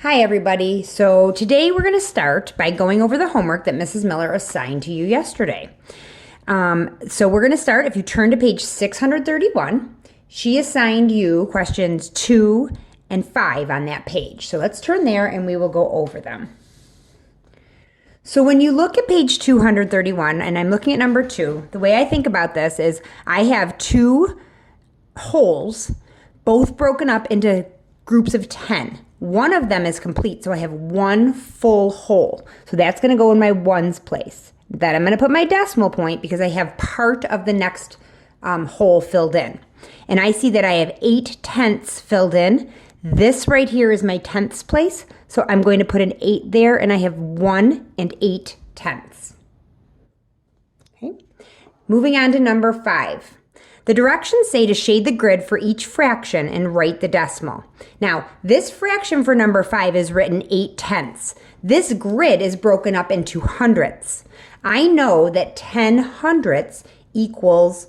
Hi, everybody. So today we're going to start by going over the homework that Mrs. Miller assigned to you yesterday. So we're going to start, if you turn to page 631, she assigned you questions 2 and 5 on that page. So let's turn there and we will go over them. So when you look at page 231, and I'm looking at number 2, the way I think about this is I have two wholes, both broken up into groups of 10. One of them is complete, so I have one full whole. So that's going to go in my ones place. Then I'm going to put my decimal point because I have part of the next whole filled in. And I see that I have 8/10 filled in. This right here is my tenths place, so I'm going to put an 8 there, and I have 1 and 8/10. Okay. Moving on to number 5. The directions say to shade the grid for each fraction and write the decimal. Now, this fraction for number 5 is written 8/10. This grid is broken up into hundredths. I know that 10 hundredths equals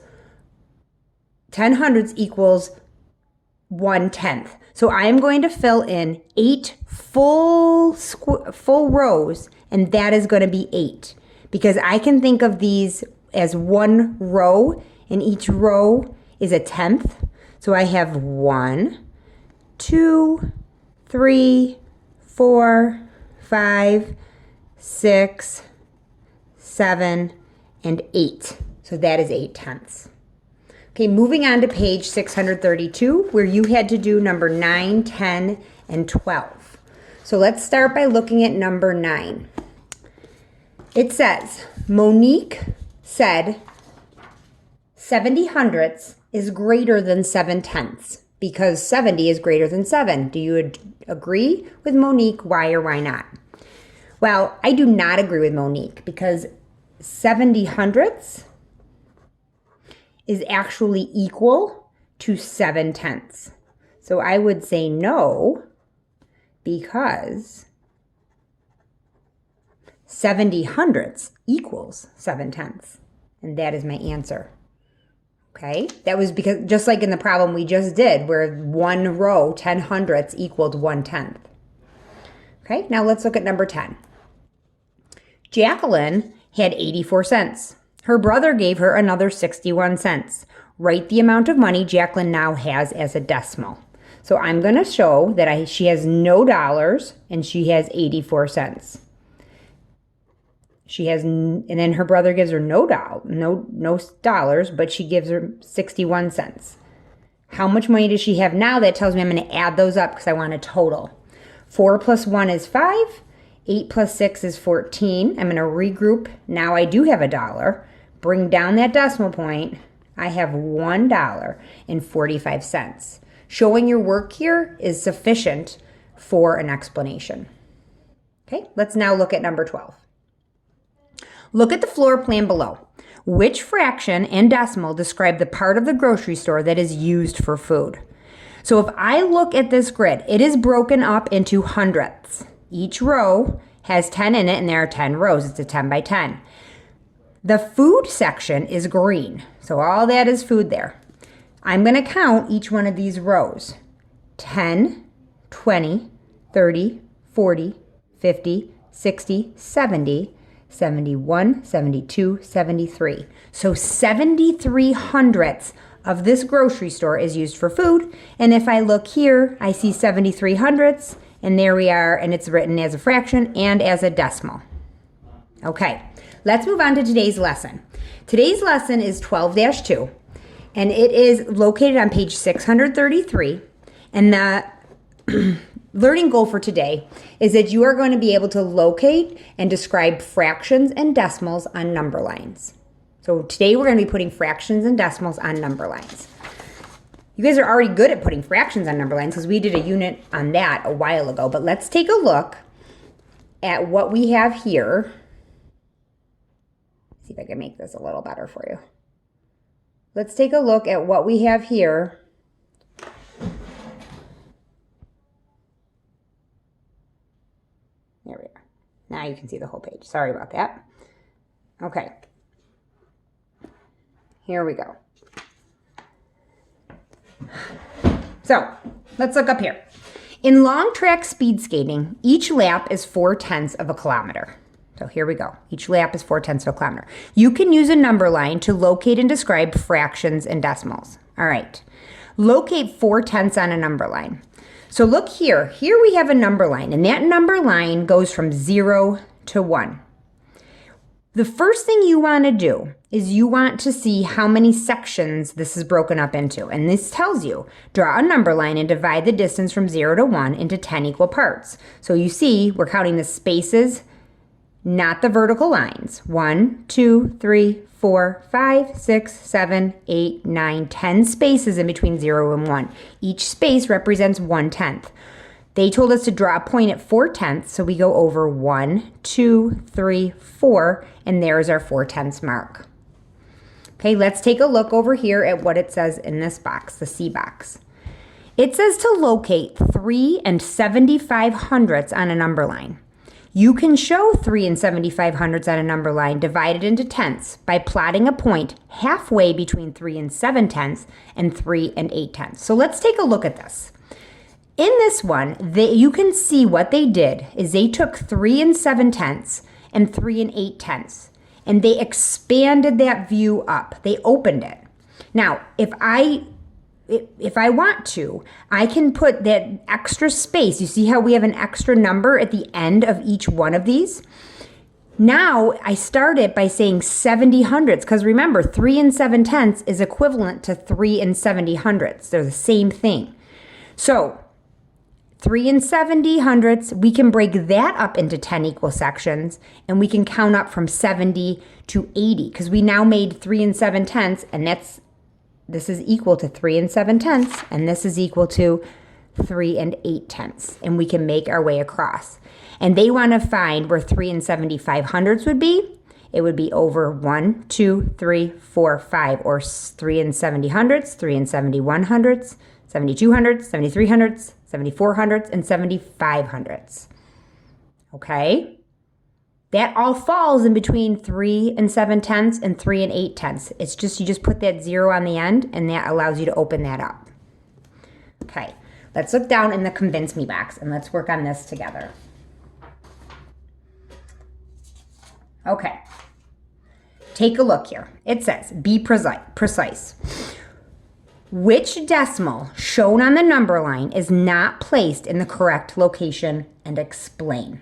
1/10. So I'm going to fill in 8 full rows, and that is going to be 8. Because I can think of these as one row, and each row is a tenth. So I have 1, 2, 3, 4, 5, 6, 7, and 8. So that is 8/10. Okay, moving on to page 632, where you had to do number 9, 10, and 12. So let's start by looking at number 9. It says, Monique said 70 hundredths is greater than 7/10 because 70 is greater than 7. Do you agree with Monique? Why or why not? Well, I do not agree with Monique because 70 hundredths is actually equal to 7/10. So I would say no, because 70 hundredths equals 7/10. And that is my answer. Okay, that was because just like in the problem we just did, where one row, 10 hundredths, equaled 1/10. Okay, now let's look at number 10. Jacqueline had 84 cents. Her brother gave her another 61 cents. Write the amount of money Jacqueline now has as a decimal. So I'm going to show that she has no dollars and she has 84 cents. And then her brother gives her no dollars, but she gives her 61 cents. How much money does she have now? That tells me I'm going to add those up because I want a total. 4 plus 1 is 5. 8 plus 6 is 14. I'm going to regroup. Now I do have a dollar. Bring down that decimal point. I have $1.45. Showing your work here is sufficient for an explanation. Okay, let's now look at number 12. Look at the floor plan below. Which fraction and decimal describe the part of the grocery store that is used for food? So if I look at this grid, it is broken up into hundredths. Each row has 10 in it, and there are 10 rows. It's a 10 by 10. The food section is green, so all that is food there. I'm going to count each one of these rows. 10, 20, 30, 40, 50, 60, 70, 71, 72, 73. So 73 hundredths of this grocery store is used for food. And if I look here, I see 73 hundredths, and there we are, and it's written as a fraction and as a decimal. Okay, let's move on to today's lesson. Today's lesson is 12-2, and it is located on page 633. And the learning goal for today is that you are going to be able to locate and describe fractions and decimals on number lines. So today we're going to be putting fractions and decimals on number lines. You guys are already good at putting fractions on number lines because we did a unit on that a while ago. But let's take a look at what we have here. See if I can make this a little better for you. Let's take a look at what we have here. There we are. Now you can see the whole page. Sorry about that. Okay. Here we go. So let's look up here. In long track speed skating, each lap is 4/10 of a kilometer. So here we go. Each lap is 4/10 of a kilometer. You can use a number line to locate and describe fractions and decimals. All right. Locate 4/10 on a number line. So look here. Here we have a number line, and that number line goes from 0 to 1. The first thing you want to do is you want to see how many sections this is broken up into. And this tells you, draw a number line and divide the distance from 0 to 1 into 10 equal parts. So you see, we're counting the spaces, not the vertical lines. 1, 2, 3, 4, 5, 6, 7, 8, 9, 10 spaces in between 0 and 1. Each space represents 1/10. They told us to draw a point at 4/10, so we go over 1, 2, 3, 4, and there's our 4/10 mark. Okay, let's take a look over here at what it says in this box, the C box. It says to locate 3 7/75 on a number line. You can show 3 7/75 on a number line divided into tenths by plotting a point halfway between 3 7/10 and 3 8/10. So let's take a look at this. In this one, you can see what they did is they took 3 7/10 and 3 8/10, and they expanded that view up. They opened it. Now, if I want to, I can put that extra space. You see how we have an extra number at the end of each one of these? Now, I started by saying 70/100, because remember, 3 7/10 is equivalent to 3 70/100. They're the same thing. So, 3 70/100, we can break that up into 10 equal sections, and we can count up from 70 to 80, because we now made 3 7/10, and this is equal to 3 7/10, and this is equal to 3 8/10, and we can make our way across. And they want to find where 3 75/100 would be. It would be over 1, 2, 3, 4, 5, or 3 70/100, 3 71/100, 72/100, 73/100, 74/100, and 75/100. Okay? That all falls in between 3 7/10 and 3 8/10. It's just, you just put that 0 on the end, and that allows you to open that up. Okay, let's look down in the Convince Me box, and let's work on this together. Okay, take a look here. It says, be precise. Which decimal shown on the number line is not placed in the correct location, and explain.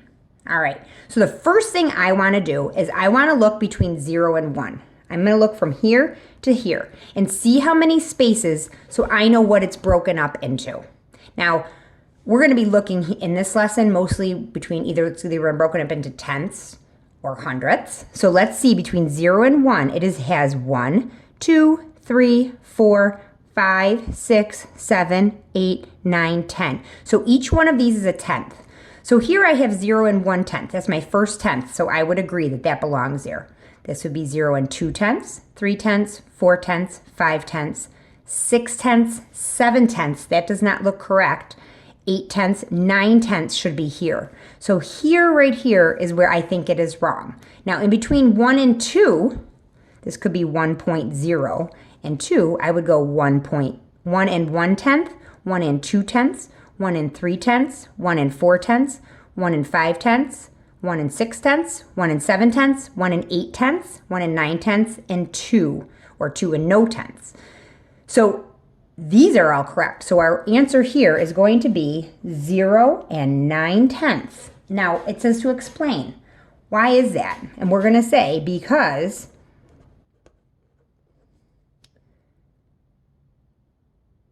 All right, so the first thing I want to do is I want to look between 0 and 1. I'm going to look from here to here and see how many spaces, so I know what it's broken up into. Now, we're going to be looking in this lesson mostly between it's either broken up into tenths or hundredths. So let's see, between 0 and 1, it has 1, 2, 3, 4, 5, 6, 7, 8, 9, 10. So each one of these is a tenth. So here I have 0 and 1/10. That's my first tenth, so I would agree that that belongs there. This would be 0 and 2/10, 3/10, 4/10, 5/10, 6/10, 7/10. That does not look correct. 8/10, 9/10 should be here. So here, right here, is where I think it is wrong. Now, in between 1 and 2, this could be 1.0, and 2, I would go 1 and 1/10, 1 and 2/10, 1 and 3/10, 1 and 4/10, 1 and 5/10, 1 and 6/10, 1 and 7/10, 1 and 8/10, 1 and 9/10, and 2, or 2 and no tenths. So these are all correct. So our answer here is going to be 0 and 9/10. Now, it says to explain. Why is that? And we're going to say because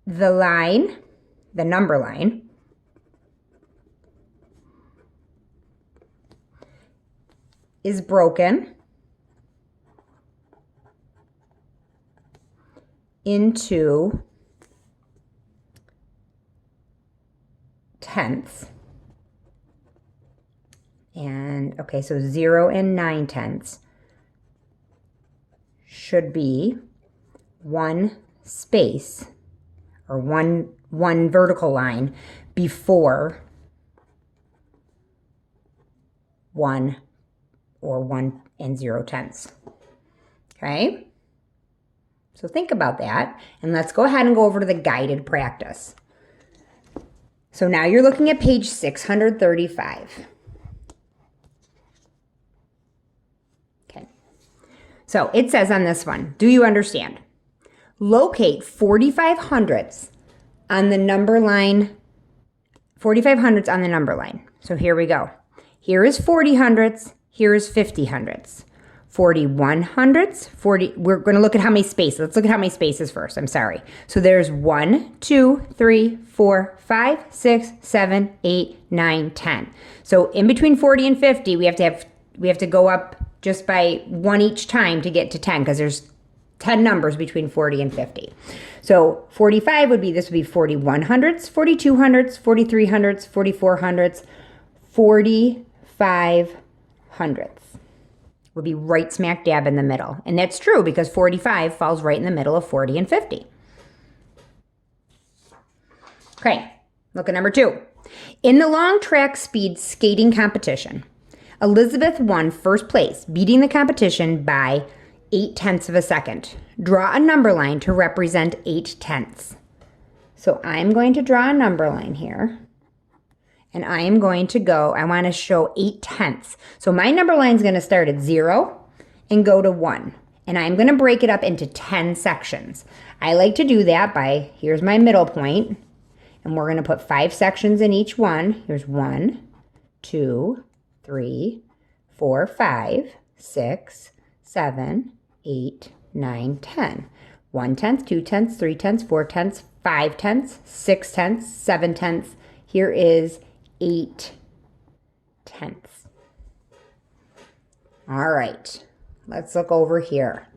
the line, the number line, is broken into tenths. And okay, so 0 and 9/10 should be one space, or one vertical line before 1 or 1 and 0/10. Okay? So think about that, and let's go ahead and go over to the guided practice. So now you're looking at page 635. Okay. So it says on this one, do you understand? Locate 45 hundredths on the number line, 45 hundredths on the number line. So here we go. Here is 40 hundredths, here is 50 hundredths. 41 hundredths, we're going to look at how many spaces. Let's look at how many spaces first. I'm sorry. So there's 1, 2, 3, 4, 5, 6, 7, 8, 9, 10. So in between 40 and 50, we have to go up just by one each time to get to 10 because there's 10 numbers between 40 and 50. So 45 would be 41 hundredths, 42 hundredths, 43 hundredths, 44 hundredths, 45 hundredths. Would be right smack dab in the middle. And that's true because 45 falls right in the middle of 40 and 50. Okay, look at number 2. In the long track speed skating competition, Elizabeth won first place, beating the competition by 0.8 of a second. Draw a number line to represent 0.8. So I'm going to draw a number line here. And I am going to go, I want to show 0.8. So my number line is going to start at 0 and go to 1. And I'm going to break it up into 10 sections. I like to do that by, here's my middle point, and we're going to put 5 sections in each one. Here's 1, 2, 3, 4, 5, 6, 7, 8, 9, 10. 1/10, 2/10, 3/10, 4/10, 5/10, 6/10, 7/10. Here is 0.8. All right, let's look over here.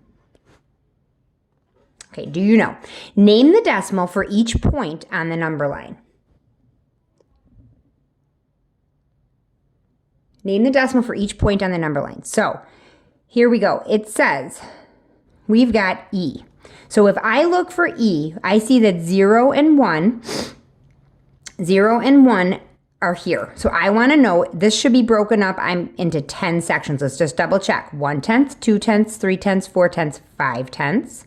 Okay, do you know? Name the decimal for each point on the number line. Name the decimal for each point on the number line. So here we go. It says we've got E. So if I look for E, I see that 0 and 1 are here. So I want to know, this should be broken up into 10 sections. Let's just double check. 1/10, 2/10, 3/10, 4/10, 5/10.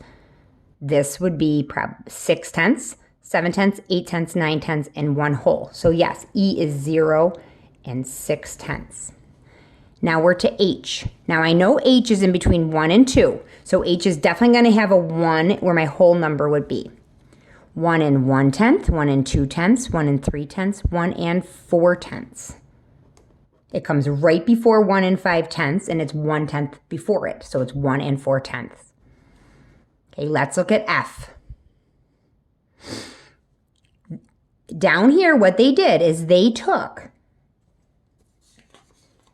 This would be 6/10, 7/10, 8/10, 9/10, and 1 whole. So yes, E is 0 and 6/10. Now we're to H. Now I know H is in between 1 and 2. So H is definitely going to have a 1 where my whole number would be. 1 and 1/10, 1 and 2/10, 1 and 3/10, 1 and 4/10. It comes right before 1 and 5/10, and it's 1/10 before it. So it's 1 and 4/10. Okay, let's look at F. Down here, what they did is they took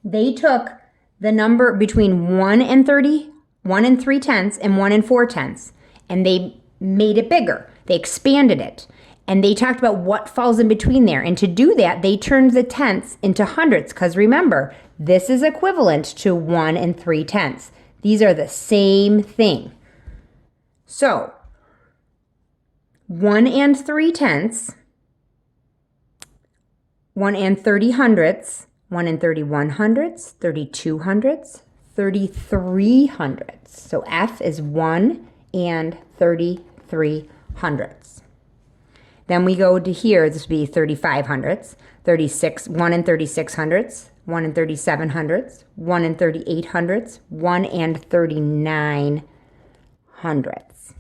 the number between 1 and 30, 1 and 3/10, and 1 and 4/10, and they made it bigger. They expanded it. And they talked about what falls in between there. And to do that, they turned the tenths into hundredths. Because remember, this is equivalent to 1 and 3/10. These are the same thing. So, 1 and 3/10, 1 and 30 hundredths, 1 and 31 hundredths, 32 hundredths, 33 hundredths. So F is 1 and 33 hundredths. Then we go to here, this would be 35 hundredths, 1 and 36 hundredths, 1 and 37 hundredths, 1 and 38 hundredths, 1 and 39 hundredths.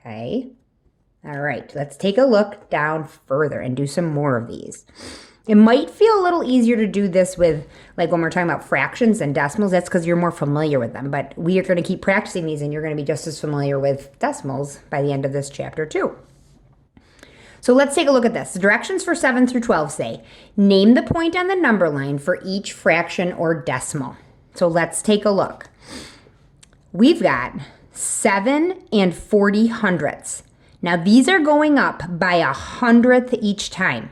Okay. All right, let's take a look down further and do some more of these. It might feel a little easier to do this with, like when we're talking about fractions and decimals, that's because you're more familiar with them. But we are going to keep practicing these and you're going to be just as familiar with decimals by the end of this chapter too. So let's take a look at this. The directions for 7 through 12 say, name the point on the number line for each fraction or decimal. So let's take a look. We've got 7 and 40 hundredths. Now these are going up by 100th each time.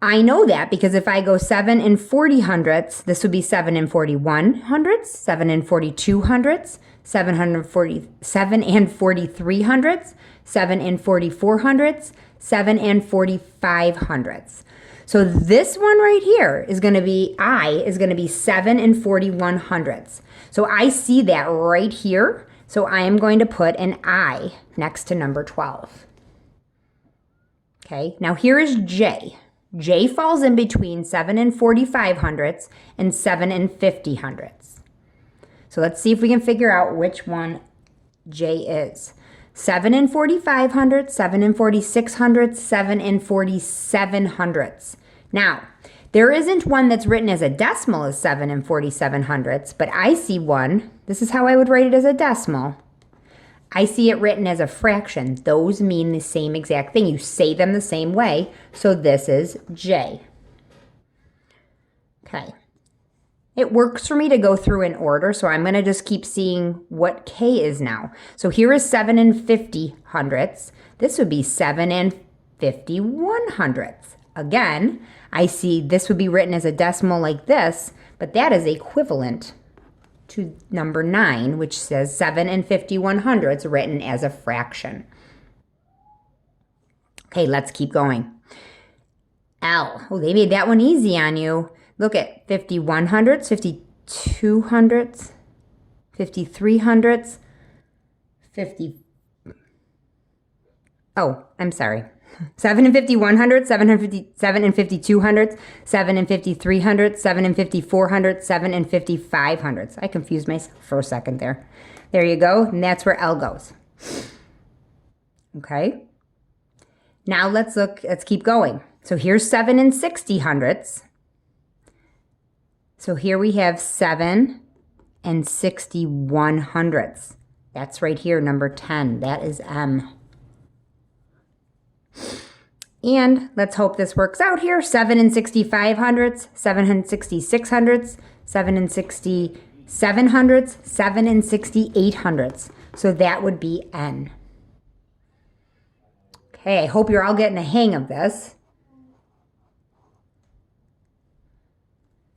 I know that because if I go 7 and 40 hundredths, this would be 7 and 41 hundredths, 7 and 42 hundredths, 7 and 43 hundredths, 7 and 44 hundredths, 7 and 45 hundredths. So this one right here is going to be, I is going to be 7 and 41 hundredths. So I see that right here. So I am going to put an I next to number 12. Okay, now here is J. J falls in between 7 and 45 hundredths and 7 and 50 hundredths. So let's see if we can figure out which one J is. 7 and 45 hundredths, 7 and 46 hundredths, 7 and 47 hundredths. Now, there isn't one that's written as a decimal as 7 and 47 hundredths, but I see one. This is how I would write it as a decimal. I see it written as a fraction. Those mean the same exact thing. You say them the same way. So this is J. Okay. It works for me to go through in order, so I'm going to just keep seeing what K is now. So here is 7 and 50 hundredths. This would be 7 and 51 hundredths. Again, I see this would be written as a decimal like this, but that is equivalent to number 9, which says 7 and 51 hundredths written as a fraction. Okay, let's keep going. L. Oh, they made that one easy on you. Look at 51 hundredths, 52 hundredths, 53 hundredths, 50. Oh, I'm sorry. 7 and 51 hundredths, 7 and 52 hundredths, 7 and 53 hundredths, 7 and 54 hundredths, 7 and 55 hundredths. I confused myself for a second there. There you go, and that's where L goes. Okay. Now let's keep going. So here's 7 and 60 hundredths. So here we have 7 and 61 hundredths. That's right here, number 10. That is M. And let's hope this works out here. 7 and 65 hundredths, 7 and 66 hundredths, 7 and 67 hundredths, 7 and 68 hundredths. So that would be N. Okay, I hope you're all getting the hang of this.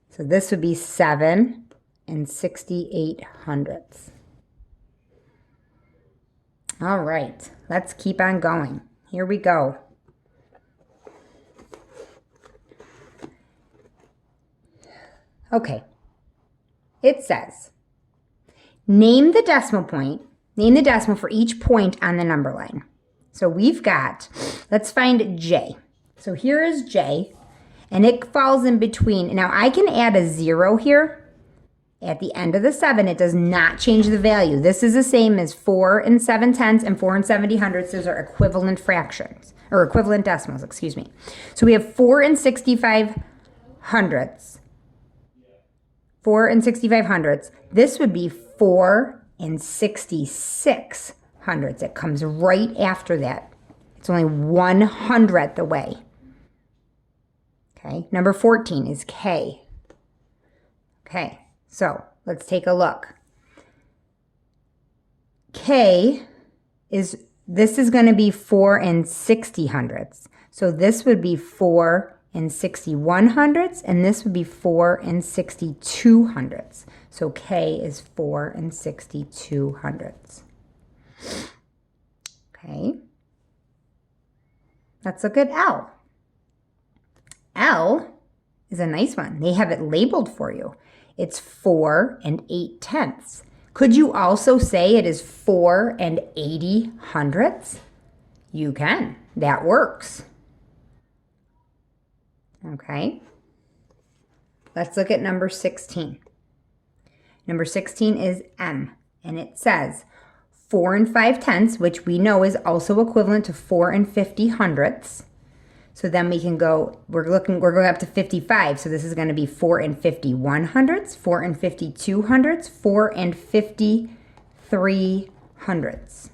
So this would be 7 and 68 hundredths. All right, let's keep on going. Here we go. Okay, it says, name the decimal for each point on the number line. So we've got, let's find J. So here is J, and it falls in between. Now I can add a 0 here. At the end of the 7, it does not change the value. This is the same as 4 and 7/10 and 4 and 70 hundredths. Those are equivalent fractions, or equivalent decimals, excuse me. So we have 4 and 65 hundredths. 4 and 65 hundredths. This would be 4 and 66 hundredths. It comes right after that. It's only 1/100th away. Okay, number 14 is K. Okay, so let's take a look. K is, this is going to be 4 and 60 hundredths. So this would be 4 and 61 hundredths, and this would be 4 and 62 hundredths. So K is 4 and 62 hundredths. Okay. Let's look at L. L is a nice one. They have it labeled for you. It's 4 and 8/10. Could you also say it is 4 and 80 hundredths? You can. That works. Okay. Let's look at number 16. Number 16 is M, and it says 4 and 5/10, which we know is also equivalent to 4 and 50 hundredths. So then we can go, we're going up to 55. So this is going to be 4 and 51 hundredths, 4 and 52 hundredths, 4 and 53 hundredths.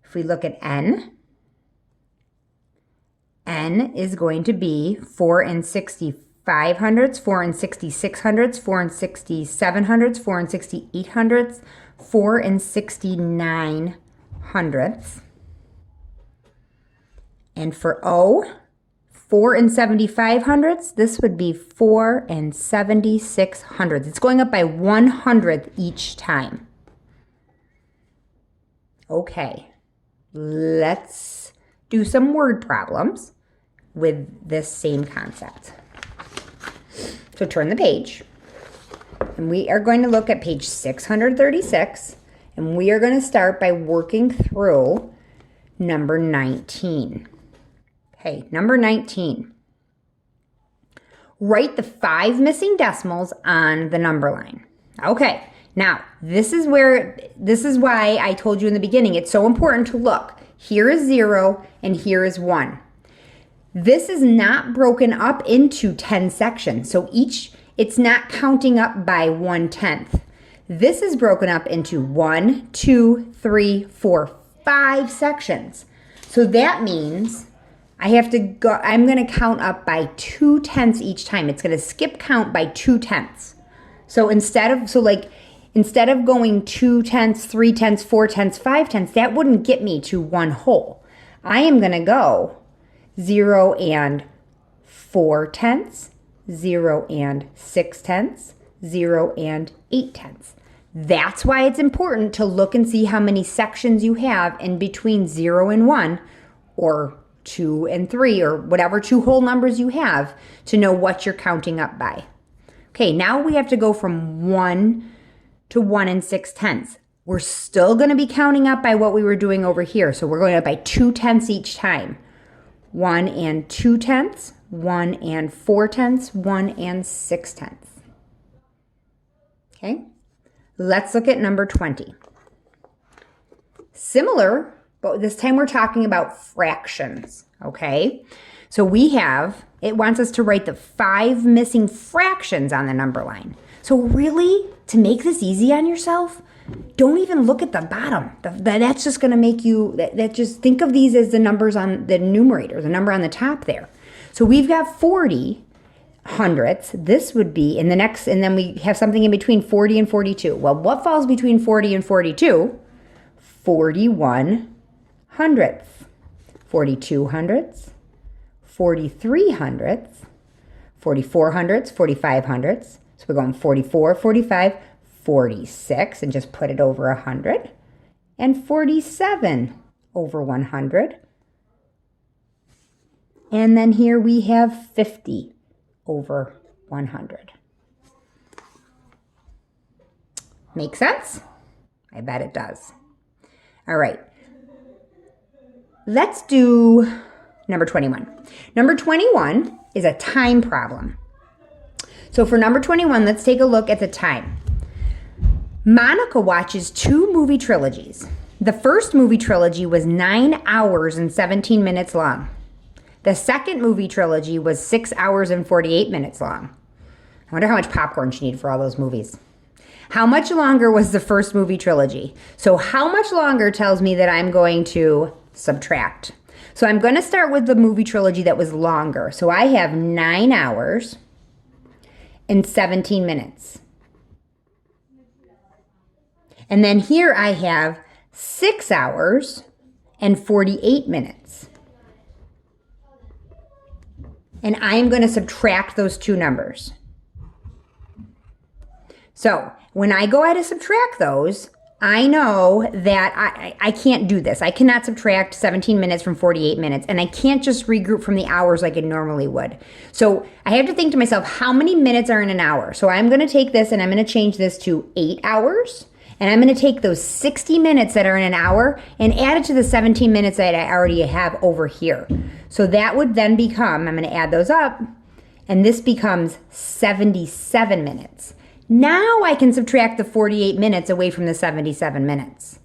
If we look at N, N is going to be 4 and 65 hundredths, 4 and 66 hundredths, 4 and 67 hundredths, 4 and 68 hundredths, 4 and 69 hundredths. And for O, 4 and 75 hundredths, this would be 4 and 76 hundredths. It's going up by 1/100th each time. Okay, let's do some word problems with this same concept. So turn the page, and we are going to look at page 636, and we are going to start by working through number 19. Okay, number 19. Write the 5 missing decimals on the number line. Okay, now this is why I told you in the beginning it's so important to look. Here is 0 and here is 1. This is not broken up into 10 sections, so it's not counting up by 1/10. This is broken up into 1, 2, 3, 4, 5 sections. So that means I'm going to count up by 2/10 each time. It's going to skip count by 2/10. So instead of going 2/10, 3/10, 4/10, 5/10, that wouldn't get me to one whole. I am going to go 0 and 4/10, 0 and 6/10, 0 and 8/10. That's why it's important to look and see how many sections you have in between 0 and 1, or 2 and 3, or whatever 2 whole numbers you have, to know what you're counting up by. Okay, now we have to go from 1 to 1 and 6/10. We're still going to be counting up by what we were doing over here. So we're going up by 2/10 each time. 1 and 2/10, 1 and 4/10, 1 and 6/10. Okay, let's look at number 20. Similar, but this time we're talking about fractions, okay? So it wants us to write the 5 missing fractions on the number line. So really, to make this easy on yourself, don't even look at the bottom. That's just gonna make you, just think of these as the numbers on the numerator, the number on the top there. So we've got 40 hundredths. This would be in the next, and then we have something in between 40 and 42. Well, what falls between 40 and 42? 41 hundredths, 42 hundredths, 43 hundredths, 44 hundredths, 45 hundredths. So we're going 44, 45, 46, and just put it over 100, and 47 over 100. And then here we have 50 over 100. Make sense? I bet it does. All right. Let's do number 21. Number 21 is a time problem. So for number 21, let's take a look at the time. Monica watches 2 movie trilogies. The first movie trilogy was 9 hours and 17 minutes long. The second movie trilogy was 6 hours and 48 minutes long. I wonder how much popcorn she needed for all those movies. How much longer was the first movie trilogy? So how much longer tells me that I'm going to subtract. So I'm going to start with the movie trilogy that was longer. So I have 9 hours and 17 minutes. And then here I have 6 hours and 48 minutes. And I'm going to subtract those 2 numbers. So when I go ahead and subtract those, I know that I can't do this. I cannot subtract 17 minutes from 48 minutes, and I can't just regroup from the hours like it normally would. So I have to think to myself, how many minutes are in an hour? So I'm going to take this and I'm going to change this to 8 hours, and I'm going to take those 60 minutes that are in an hour and add it to the 17 minutes that I already have over here. So that would then become, I'm going to add those up, and this becomes 77 minutes. Now I can subtract the 48 minutes away from the 77 minutes.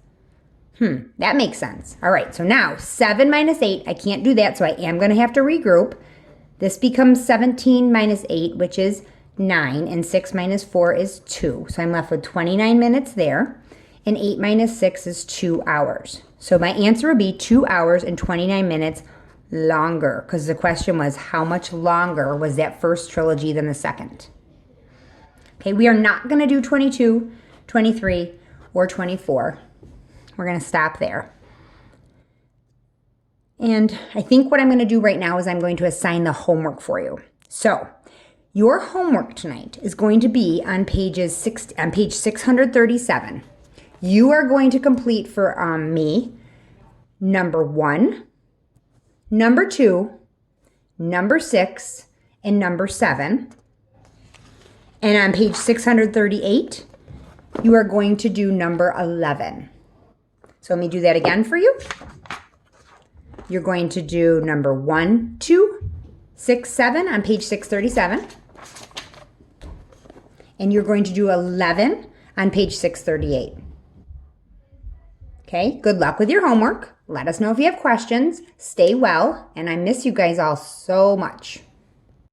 That makes sense. All right, so now 7 minus 8, I can't do that, so I am going to have to regroup. This becomes 17 minus 8, which is 9, and 6 minus 4 is 2. So I'm left with 29 minutes there, and 8 minus 6 is 2 hours. So my answer would be 2 hours and 29 minutes longer, because the question was how much longer was that first trilogy than the second? Okay, we are not going to do 22, 23, or 24. We're going to stop there. And I think what I'm going to do right now is I'm going to assign the homework for you. So your homework tonight is going to be on page 637. You are going to complete for me number 1, number 2, number 6, and number 7. And on page 638, you are going to do number 11. So let me do that again for you. you're going to do number 1, 2, 6, 7 on page 637. And you're going to do 11 on page 638. Okay, good luck with your homework. Let us know if you have questions. Stay well, and I miss you guys all so much.